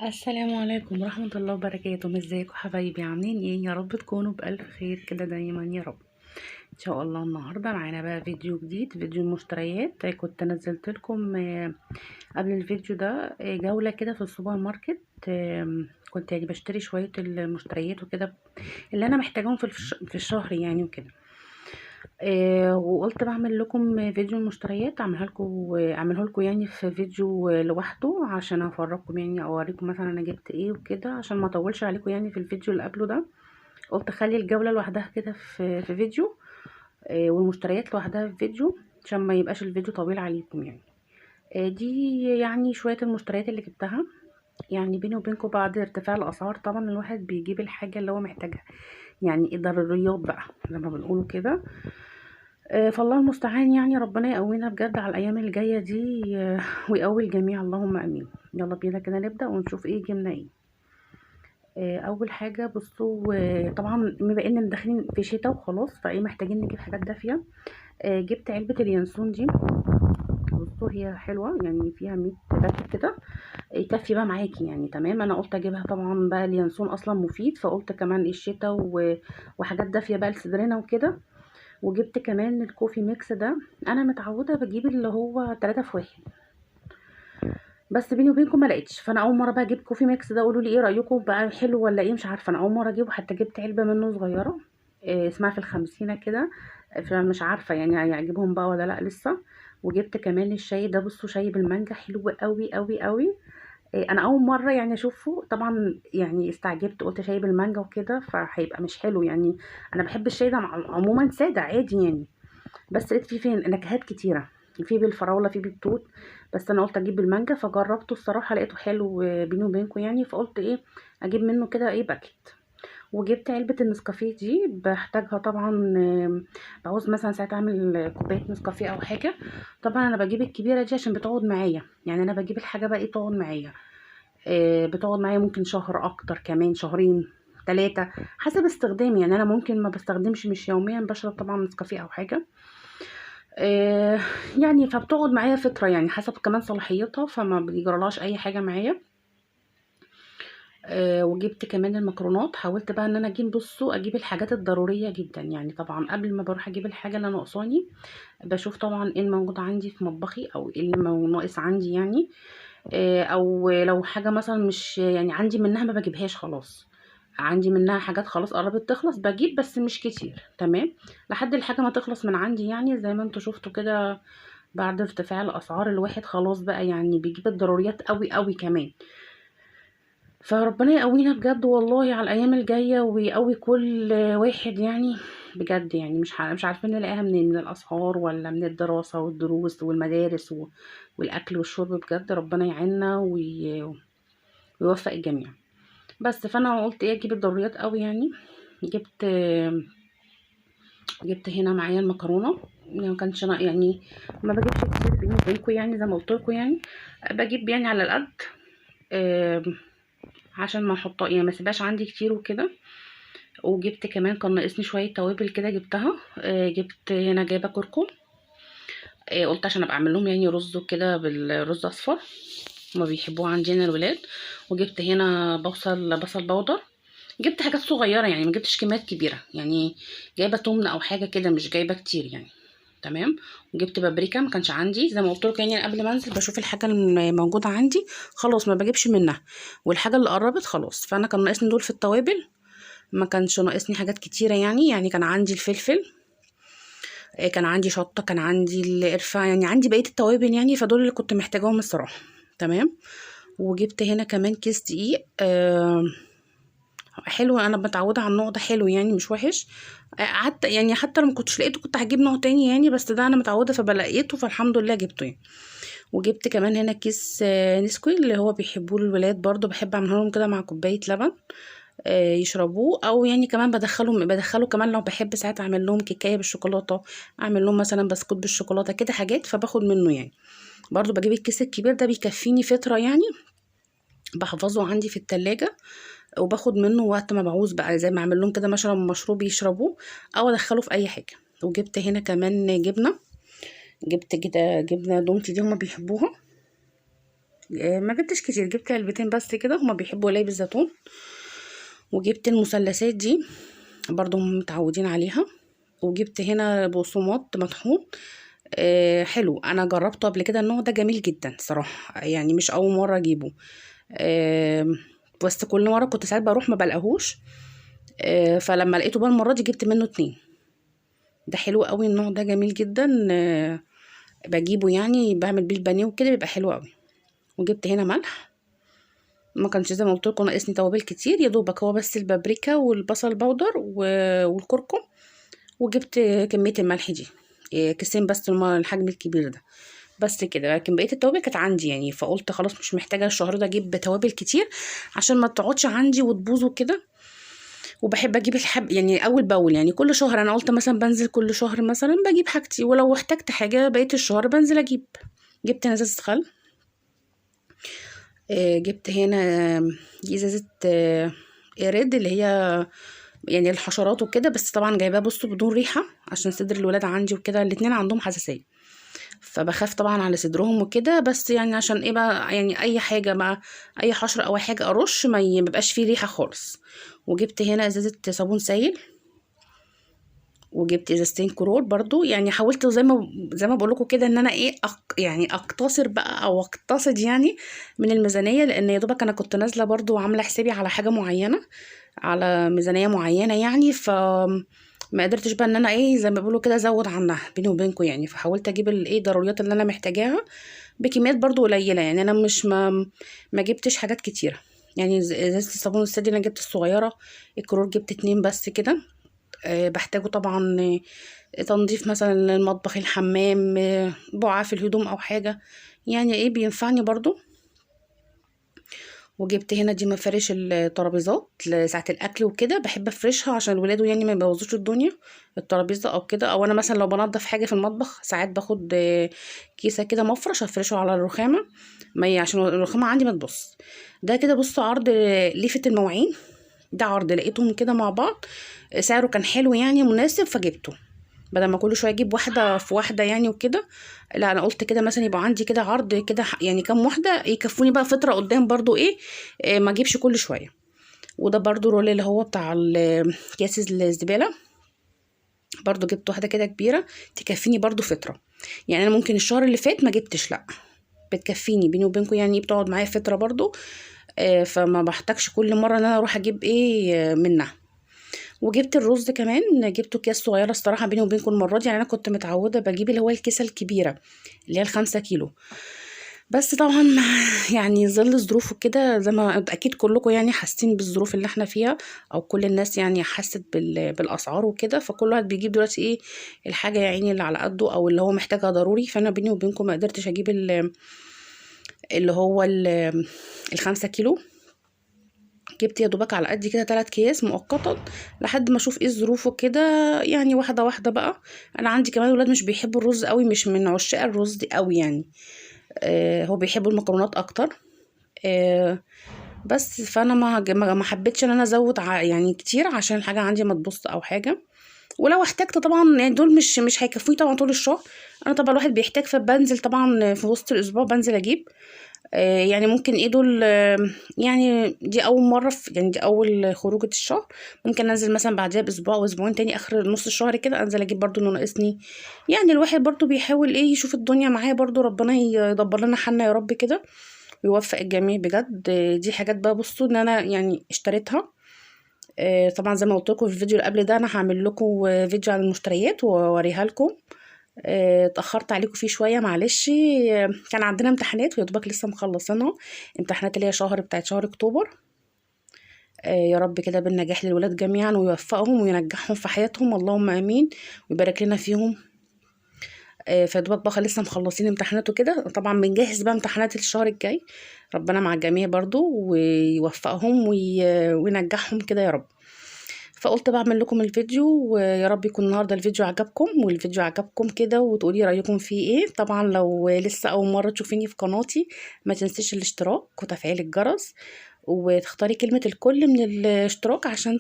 السلام عليكم ورحمة الله وبركاته. ازيكم حبايبي؟ عاملين ايه؟ يا رب تكونوا بألف خير كده دايما يا رب ان شاء الله. النهاردة معانا بقى فيديو جديد، فيديو المشتريات. كنت نزلت لكم قبل الفيديو ده جولة كده في السوبر ماركت. كنت يعني بشتري شوية المشتريات وكده اللي انا محتاجاهم في الشهر يعني وكده. وقلت بعمل لكم فيديو المشتريات، اعمله لكم يعني في فيديو لوحده عشان افرجكم يعني اوريكم مثلا انا جبت ايه وكده، عشان ما اطولش عليكم يعني في الفيديو اللي قبله ده. قلت اخلي الجولة لوحدها كده في فيديو، والمشتريات لوحدها في فيديو عشان ما يبقاش الفيديو طويل عليكم يعني. دي يعني شوية المشتريات اللي جبتها. يعني بيني وبينكم بعد ارتفاع الاسعار طبعا الواحد بيجيب الحاجة اللي هو محتاجها، يعني الضروريات بقى زي ما بنقوله كده. فالله المستعان، يعني ربنا يقوينا بجد على الايام الجايه دي، ويقوي الجميع اللهم امين. يلا بينا كده نبدا ونشوف ايه جبنا ايه. اول حاجه بصوا، طبعا بما ان داخلين في شتاء وخلاص فايه محتاجين نجيب حاجات دافيه. جبت علبه اليانسون دي. بصوا هي حلوه يعني فيها 100 باكت كده، يكفي بقى معاكي يعني. تمام، انا قلت اجيبها طبعا بقى، اليانسون اصلا مفيد، فقلت كمان الشتاء وحاجات دافيه بقى لصدرنا وكده. وجبت كمان الكوفي ميكس ده. انا متعوده بجيب اللي هو 3 في 1، بس بيني وبينكم ما لقيتش، فانا اول مره بقى اجيب كوفي ميكس ده. قولوا لي ايه رايكم بقى، حلو ولا ايه؟ مش عارفه، انا اول مره اجيبه. حتى جبت علبه منه صغيره، اسمها في ال50 كده، فمش عارفه يعني هيعجبهم بقى ولا لا لسه. وجبت كمان الشاي ده، بصوا شاي بالمانجا حلو قوي قوي قوي. انا اول مره يعني اشوفه طبعا، يعني استعجبت قلت شاي بالمانجا وكده فهيبقى مش حلو يعني. انا بحب الشاي ده عموما ساده عادي يعني، بس لقيت فيه نكهات كتيرة، في بالفراولة في بالتوت، بس انا قلت اجيب بالمانجا فجربته الصراحة لقيته حلو. بيني وبينكم يعني فقلت ايه، اجيب منه كده ايه باكت. وجبت علبة النسكافيه دي بحتاجها طبعا. بعوز مثلا ساعات اعمل كوباية نسكافيه او حاجة. طبعا انا بجيب الكبيرة دي عشان بتقعد معايا، يعني انا بجيب الحاجة بقى ايه تقعد معايا. بتقعد معايا ممكن شهر، اكتر كمان شهرين 3 حسب استخدامي. يعني انا ممكن ما بستخدمش مش يوميا بشرب طبعا نسكافيه او حاجة. آه، يعني فبتقعد معايا فترة يعني حسب كمان صلاحيتها، فما بيجرالهاش اي حاجة معايا. وجبت كمان المكرونات. حاولت بقى ان انا اجيب، بصوا اجيب الحاجات الضرورية جدا يعني. طبعا قبل ما بروح اجيب الحاجة اللي ناقصاني بشوف طبعا ايه الموجود عندي في مطبخي او ايه اللي ناقص عندي يعني. او لو حاجة مثلا مش يعني عندي منها ما بجيبهاش خلاص. عندي منها حاجات خلاص قربت تخلص بجيب، بس مش كتير. تمام، لحد الحاجة ما تخلص من عندي يعني. زي ما انتوا شفتوا كده، بعد ارتفاع الاسعار الواحد خلاص بقى يعني بيجيب الضروريات قوي قوي كمان. فربنا يقوينا بجد والله على الايام الجايه، ويقوي كل واحد يعني. بجد يعني مش عارفين نلاقيها منين، من الاسعار ولا من الدراسه والدروس والمدارس والاكل والشرب. بجد ربنا يعيننا ويوفق الجميع. بس فانا قلت ايه، اجيب الضروريات قوي يعني. جبت جبت هنا معايا المكرونه. يعني ما كانش يعني ما بجيبش كتير بيني وبينكم يعني، زي ما قلت لكم يعني بجيب يعني على القد. آم، عشان ما احط يعني ما اسيبهاش عندي كتير وكده. وجبت كمان كان ناقصني شويه توابل كده جبتها. جبت هنا جايبه كركم. قلت عشان ابقى اعمل لهم يعني رز كده بالرز اصفر، هما بيحبوه عندنا الولاد. وجبت هنا بصل بودر. جبت حاجات صغيره يعني، ما جبتش كميات كبيره يعني. جايبه تمن او حاجه كده، مش جايبه كتير يعني. تمام. وجبت بابريكا، ما كانش عندي زي ما قلت لكم يعني. قبل ما انزل بشوف الحاجه الموجوده عندي خلاص ما بجيبش منها، والحاجه اللي قربت خلاص. فانا كان ناقصني دول في التوابل، ما كانش ناقصني حاجات كتيره يعني كان عندي الفلفل، كان عندي شطه، كان عندي القرفه، يعني عندي بقيه التوابل يعني. فدول اللي كنت محتاجاهم الصراحه. تمام. وجبت هنا كمان كيس دقيق. حلو، انا متعوده على النوع ده حلو يعني مش وحش. حتى يعني حتى لو ما كنتش لقيته كنت هجيب نوع تاني يعني، بس ده انا متعوده فبلقيته فالحمد لله جبته يعني. وجبت كمان هنا كيس نسكوي اللي هو بيحبوه الولاد برضو، بحب اعمله لهم كده مع كوبايه لبن يشربوه. او يعني كمان بدخله كمان لو بحب ساعات اعمل لهم كيكايه بالشوكولاته، اعمل لهم مثلا بسكوت بالشوكولاته كده حاجات، فباخد منه يعني. برضو بجيب الكيس الكبير ده بيكفيني فتره يعني، بحفظه عندي في التلاجة. وباخد منه وقت ما بعوز بقى، زي ما اعمل لهم كده مثلا مشروب يشربوه، او ادخله في اي حاجه. وجبت هنا كمان جبنه. جبت كده جبنه دومتي دي هما بيحبوها، ما جبتش كتير، جبت علبتين بس كده، هما بيحبوا قلي بالزيتون. وجبت المثلثات دي برضو متعودين عليها. وجبت هنا بقسماط مطحون حلو، انا جربته قبل كده، النوع ده جميل جدا صراحه، يعني مش اول مره اجيبه. آه بس كل مره كنت ساعات بروح ما بلاقيهوش. فلما لقيته بقى المره دي جبت منه 2. ده حلو قوي، النوع ده جميل جدا. بجيبه يعني بعمل بيه البانيه وكده، بيبقى حلو قوي. وجبت هنا ملح، ما كانش زي ما قلت لكم ناقصني توابل كتير، يا دوبك هو بس البابريكا والبصل باودر والكركم. وجبت كميه الملح دي كيسين بس، الحجم الكبير ده بس كده. لكن بقيه التوابل كانت عندي يعني، فقلت خلاص مش محتاجه الشهر ده اجيب توابل كتير عشان ما تقعدش عندي وتبوظ وكده. وبحب اجيب يعني اول باول، يعني كل شهر انا قلت مثلا بنزل كل شهر مثلا بجيب حاجتي، ولو احتجت حاجه بقيه الشهر بنزل اجيب. جبت هنا ازازه خل. جبت هنا دي ازازه ريد اللي هي يعني الحشرات وكده، بس طبعا جايباه بصوا بدون ريحه عشان صدر الولاد عندي وكده، الاتنين عندهم حساسيه، فبخاف طبعا على صدرهم وكده، بس يعني عشان ايه بقى، يعني اي حاجه مع اي حشره او اي حاجه ارش ما يبقاش فيه ريحه خالص. وجبت هنا ازازه صابون سائل. وجبت ازازتين كرول برضو، يعني حاولت زي ما بقول لكم كده ان انا ايه يعني اقتصر بقى او اقتصد يعني من الميزانيه، لان يا دوبك انا كنت نازله برضو وعامله حسابي على حاجه معينه، على ميزانيه معينه يعني، ما قدرتش بقى ان انا ايه زي ما بيقولوا كده ازود عنها بيني وبينكم يعني. فحاولت اجيب الايه ضروريات اللي انا محتاجاها بكميات برضو قليله، يعني انا مش ما جبتش حاجات كتيره. يعني ازازه الصابون السادي انا جبت الصغيره، الكرول جبت 2 بس كده. بحتاجه طبعا تنظيف مثلا المطبخ، الحمام، بقعة في الهدوم او حاجة، يعني ايه بينفعني برضو. وجبت هنا دي مفارش الترابيزات لساعة الاكل وكده، بحب افرشها عشان الولاد يعني ما يبوظوش الدنيا الترابيزه او كده، او انا مثلا لو بنضف حاجه في المطبخ ساعات باخد كيسه كده مفرش افرشه على الرخامه، ما عشان الرخامه عندي ما تبص. ده كده بصوا عرض ليفه المواعين، ده عرض لقيتهم كده مع بعض، سعره كان حلو يعني مناسب فجبته، بدل ما كل شويه اجيب واحده في واحده يعني وكده. لا انا قلت كده مثلا يبقى عندي كده عرض كده يعني كام واحده يكفوني بقى فتره قدام برضو ايه، ما اجيبش كل شويه. وده برضو رول اللي هو بتاع كيس الزباله، برضو جبت واحده كده كبيره تكفيني برضو فتره. يعني انا ممكن الشهر اللي فات ما جبتش، لا بتكفيني بيني وبينكم يعني، بتقعد معايا فتره برضو. فما بحتاجش كل مره ان انا اروح اجيب ايه منها. وجبت الرز كمان، جبته اكياس صغيره الصراحه بيني وبينكم المره دي، يعني انا كنت متعوده بجيب اللي هو الكيسه الكبيره اللي هي ال5 كيلو، بس طبعا يعني ظل ظروفه كده زي ما اكيد كلكم يعني حاسين بالظروف اللي احنا فيها، او كل الناس يعني حست بالاسعار وكده، فكل واحد بيجيب دلوقتي ايه الحاجه يعني اللي على قده او اللي هو محتاجها ضروري. فانا بيني وبينكم ما قدرتش اجيب اللي هو ال5 كيلو، جبت يا دوبك على قد كده 3 اكياس مؤقتا لحد ما اشوف ايه الظروف وكده، يعني واحده واحده بقى. انا عندي كمان ولاد مش بيحبوا الرز قوي، مش من عشاق الرز دي قوي يعني، هو بيحبوا المكرونات اكتر. بس فانا ما حبيتش ان انا ازود يعني كتير عشان الحاجه عندي ما تبص او حاجه. ولو احتجت طبعا يعني دول مش هيكفوني طبعا طول الشهر، انا طبعا الواحد بيحتاج فبنزل طبعا في وسط الاسبوع بنزل اجيب. يعني ممكن ايه دول يعني دي اول مره يعني دي اول خروجه الشهر، ممكن انزل مثلا بعدها باسبوع او اسبوعين تاني اخر نص الشهر كده انزل اجيب برضو انه ناقصني. يعني الواحد برضو بيحاول ايه يشوف الدنيا معاه برضو، ربنا يدبر لنا حالنا يا رب كده ويوفق الجميع بجد. دي حاجات بقى بصوا ان انا يعني اشتريتها. طبعا زي ما قلت لكم في الفيديو اللي قبل ده انا هعمل لكم فيديو عن المشتريات واوريها لكم. اتأخرت عليكم فيه شوية معلش، كان عندنا امتحانات ويا دوبك لسه مخلصينها، امتحانات اللي هي بتاعت شهر اكتوبر. يا رب كده بالنجاح للولاد جميعا ويوفقهم وينجحهم في حياتهم اللهم امين، ويبارك لنا فيهم. فدوبك بقى لسه مخلصين امتحانات وكده، طبعا بنجهز بقى امتحانات الشهر الجاي، ربنا مع الجميع برضو ويوفقهم وينجحهم كده يا رب. فقلت بعمل لكم الفيديو، ويا رب يكون النهارده الفيديو عجبكم، والفيديو عجبكم كده وتقولي رايكم فيه ايه. طبعا لو لسه اول مره تشوفيني في قناتي ما تنسيش الاشتراك وتفعيل الجرس، وتختاري كلمه الكل من الاشتراك عشان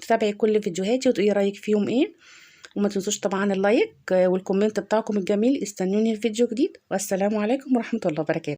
تتابعي كل فيديوهاتي وتقولي رايك فيهم ايه. وما تنسوش طبعا اللايك والكومنت بتاعكم الجميل. استنوني في فيديو جديد، والسلام عليكم ورحمه الله وبركاته.